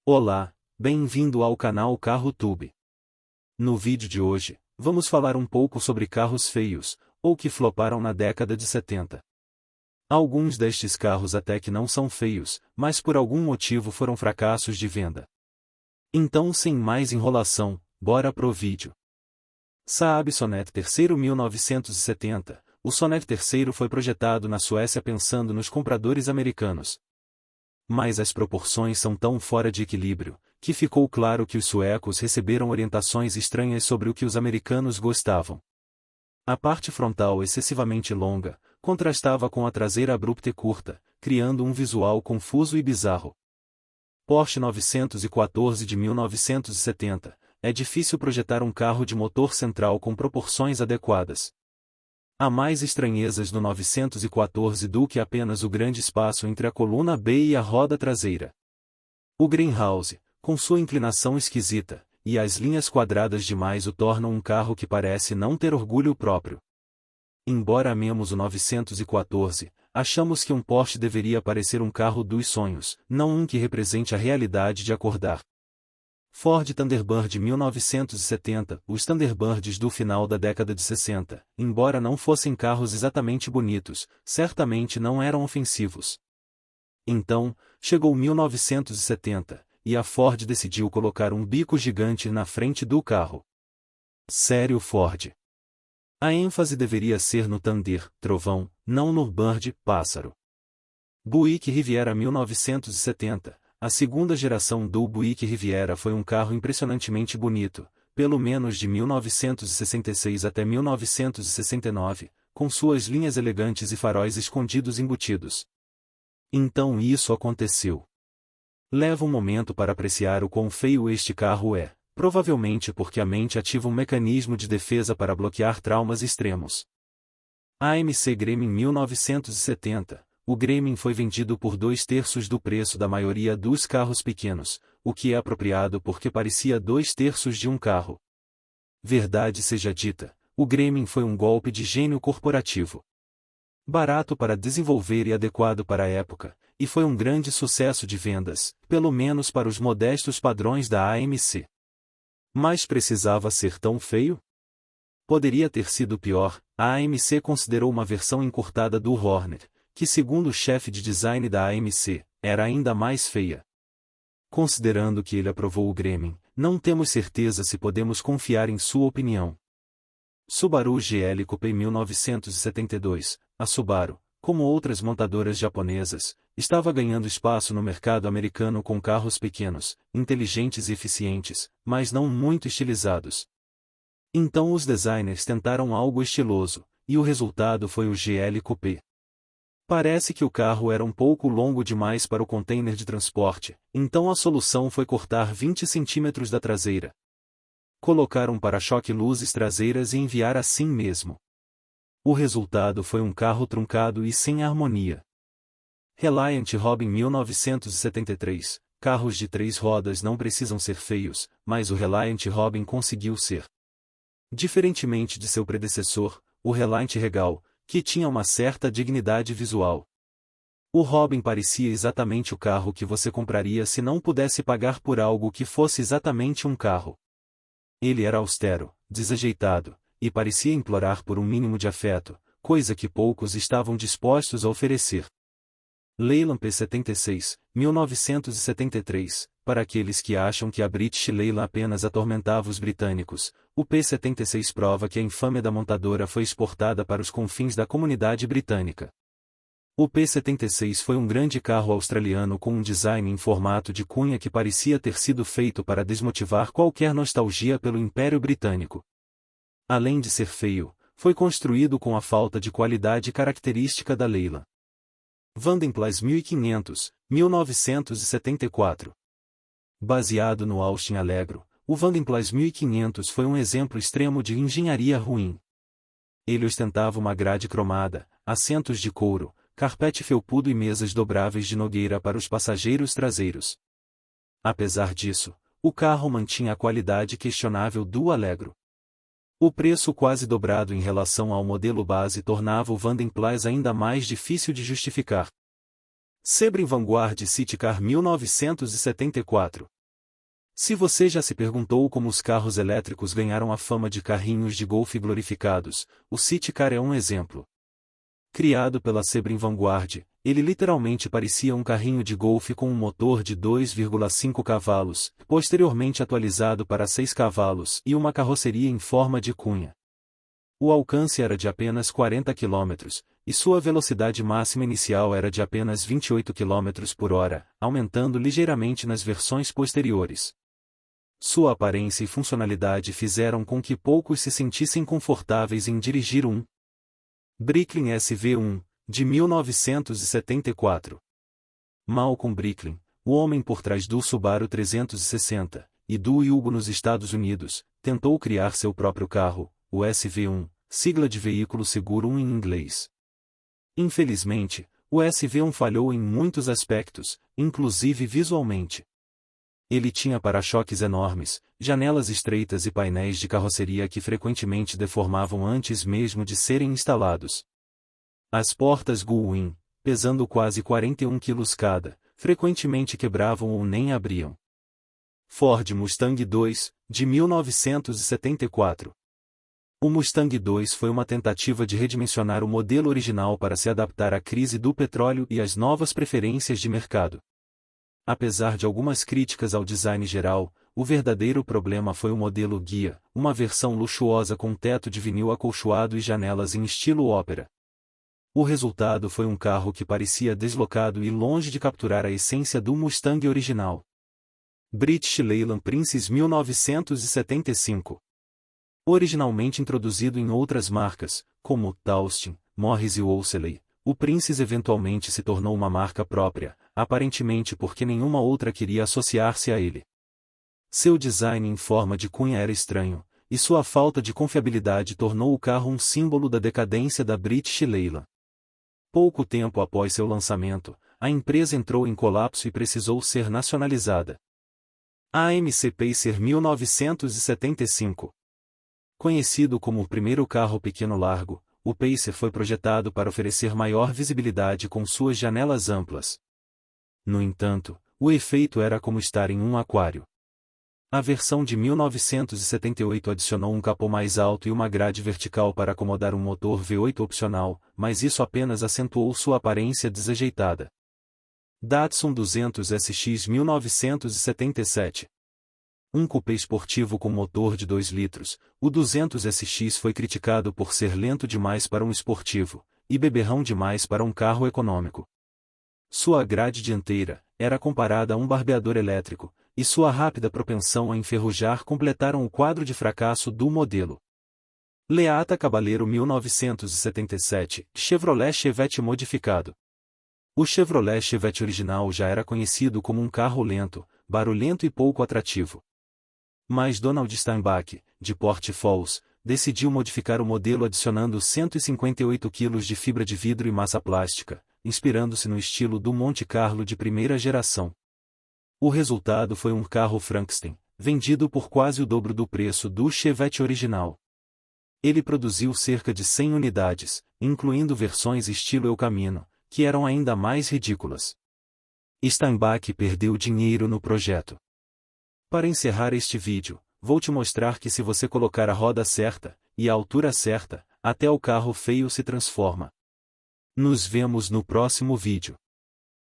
Olá, bem-vindo ao canal CarroTube. No vídeo de hoje, vamos falar um pouco sobre carros feios, ou que floparam na década de 70. Alguns destes carros até que não são feios, mas por algum motivo foram fracassos de venda. Então, sem mais enrolação, bora pro vídeo. Saab Sonett III 1970. O Sonett III foi projetado na Suécia pensando nos compradores americanos. Mas as proporções são tão fora de equilíbrio, que ficou claro que os suecos receberam orientações estranhas sobre o que os americanos gostavam. A parte frontal excessivamente longa, contrastava com a traseira abrupta e curta, criando um visual confuso e bizarro. Porsche 914 de 1970. É difícil projetar um carro de motor central com proporções adequadas. Há mais estranhezas no 914 do que apenas o grande espaço entre a coluna B e a roda traseira. O greenhouse, com sua inclinação esquisita, e as linhas quadradas demais o tornam um carro que parece não ter orgulho próprio. Embora amemos o 914, achamos que um Porsche deveria parecer um carro dos sonhos, não um que represente a realidade de acordar. Ford Thunderbird 1970. Os Thunderbirds do final da década de 60, embora não fossem carros exatamente bonitos, certamente não eram ofensivos. Então, chegou 1970, e a Ford decidiu colocar um bico gigante na frente do carro. Sério, Ford? A ênfase deveria ser no Thunder, trovão, não no Bird, pássaro. Buick Riviera 1970. A segunda geração do Buick Riviera foi um carro impressionantemente bonito, pelo menos de 1966 até 1969, com suas linhas elegantes e faróis escondidos embutidos. Então isso aconteceu. Leva um momento para apreciar o quão feio este carro é, provavelmente porque a mente ativa um mecanismo de defesa para bloquear traumas extremos. AMC Gremlin 1970. O Gremlin foi vendido por 2/3 do preço da maioria dos carros pequenos, o que é apropriado porque parecia 2/3 de um carro. Verdade seja dita, o Gremlin foi um golpe de gênio corporativo. Barato para desenvolver e adequado para a época, e foi um grande sucesso de vendas, pelo menos para os modestos padrões da AMC. Mas precisava ser tão feio? Poderia ter sido pior. A AMC considerou uma versão encurtada do Hornet, que segundo o chefe de design da AMC, era ainda mais feia. Considerando que ele aprovou o Gremlin, não temos certeza se podemos confiar em sua opinião. Subaru GL Coupe 1972. A Subaru, como outras montadoras japonesas, estava ganhando espaço no mercado americano com carros pequenos, inteligentes e eficientes, mas não muito estilizados. Então os designers tentaram algo estiloso, e o resultado foi o GL Coupe. Parece que o carro era um pouco longo demais para o container de transporte, então a solução foi cortar 20 centímetros da traseira. Colocar um para-choque luzes traseiras e enviar assim mesmo. O resultado foi um carro truncado e sem harmonia. Reliant Robin 1973. Carros de 3 rodas não precisam ser feios, mas o Reliant Robin conseguiu ser. Diferentemente de seu predecessor, o Reliant Regal, que tinha uma certa dignidade visual. O Robin parecia exatamente o carro que você compraria se não pudesse pagar por algo que fosse exatamente um carro. Ele era austero, desajeitado, e parecia implorar por um mínimo de afeto, coisa que poucos estavam dispostos a oferecer. Leyland P76, 1973. Para aqueles que acham que a British Leyland apenas atormentava os britânicos, o P76 prova que a infâmia da montadora foi exportada para os confins da comunidade britânica. O P76 foi um grande carro australiano com um design em formato de cunha que parecia ter sido feito para desmotivar qualquer nostalgia pelo Império Britânico. Além de ser feio, foi construído com a falta de qualidade característica da Leyland. Vandenplas 1500, 1974. Baseado no Austin Allegro, o Vandenplas 1500 foi um exemplo extremo de engenharia ruim. Ele ostentava uma grade cromada, assentos de couro, carpete felpudo e mesas dobráveis de nogueira para os passageiros traseiros. Apesar disso, o carro mantinha a qualidade questionável do Allegro. O preço quase dobrado em relação ao modelo base tornava o Vandenplas ainda mais difícil de justificar. Sebring Vanguard City Car 1974. Se você já se perguntou como os carros elétricos ganharam a fama de carrinhos de golfe glorificados, o City Car é um exemplo. Criado pela Sebring Vanguard, ele literalmente parecia um carrinho de golfe com um motor de 2,5 cavalos, posteriormente atualizado para 6 cavalos e uma carroceria em forma de cunha. O alcance era de apenas 40 km, e sua velocidade máxima inicial era de apenas 28 km por hora, aumentando ligeiramente nas versões posteriores. Sua aparência e funcionalidade fizeram com que poucos se sentissem confortáveis em dirigir um Bricklin SV1, de 1974. Malcolm Bricklin, o homem por trás do Subaru 360, e do Yugo nos Estados Unidos, tentou criar seu próprio carro, o SV1, sigla de veículo seguro em inglês. Infelizmente, o SV1 falhou em muitos aspectos, inclusive visualmente. Ele tinha para-choques enormes, janelas estreitas e painéis de carroceria que frequentemente deformavam antes mesmo de serem instalados. As portas Gullwing, pesando quase 41 kg cada, frequentemente quebravam ou nem abriam. Ford Mustang II, de 1974. O Mustang II foi uma tentativa de redimensionar o modelo original para se adaptar à crise do petróleo e às novas preferências de mercado. Apesar de algumas críticas ao design geral, o verdadeiro problema foi o modelo guia, uma versão luxuosa com teto de vinil acolchoado e janelas em estilo ópera. O resultado foi um carro que parecia deslocado e longe de capturar a essência do Mustang original. British Leyland Princess 1975. Originalmente introduzido em outras marcas, como Taustin, Morris e Wolseley, o Princess eventualmente se tornou uma marca própria, aparentemente porque nenhuma outra queria associar-se a ele. Seu design em forma de cunha era estranho, e sua falta de confiabilidade tornou o carro um símbolo da decadência da British Leyland. Pouco tempo após seu lançamento, a empresa entrou em colapso e precisou ser nacionalizada. AMC Pacer 1975. Conhecido como o primeiro carro pequeno-largo, o Pacer foi projetado para oferecer maior visibilidade com suas janelas amplas. No entanto, o efeito era como estar em um aquário. A versão de 1978 adicionou um capô mais alto e uma grade vertical para acomodar um motor V8 opcional, mas isso apenas acentuou sua aparência desajeitada. Datsun 200 SX 1977. Um coupé esportivo com motor de 2 litros, o 200 SX foi criticado por ser lento demais para um esportivo, e beberrão demais para um carro econômico. Sua grade dianteira era comparada a um barbeador elétrico, e sua rápida propensão a enferrujar completaram o quadro de fracasso do modelo. Leata Caballero 1977, Chevrolet Chevette modificado. O Chevrolet Chevette original já era conhecido como um carro lento, barulhento e pouco atrativo. Mas Donald Steinbach, de Port Falls, decidiu modificar o modelo adicionando 158 kg de fibra de vidro e massa plástica, inspirando-se no estilo do Monte Carlo de primeira geração. O resultado foi um carro Frankenstein, vendido por quase o dobro do preço do Chevette original. Ele produziu cerca de 100 unidades, incluindo versões estilo El Camino, que eram ainda mais ridículas. Steinbach perdeu dinheiro no projeto. Para encerrar este vídeo, vou te mostrar que se você colocar a roda certa, e a altura certa, até o carro feio se transforma. Nos vemos no próximo vídeo.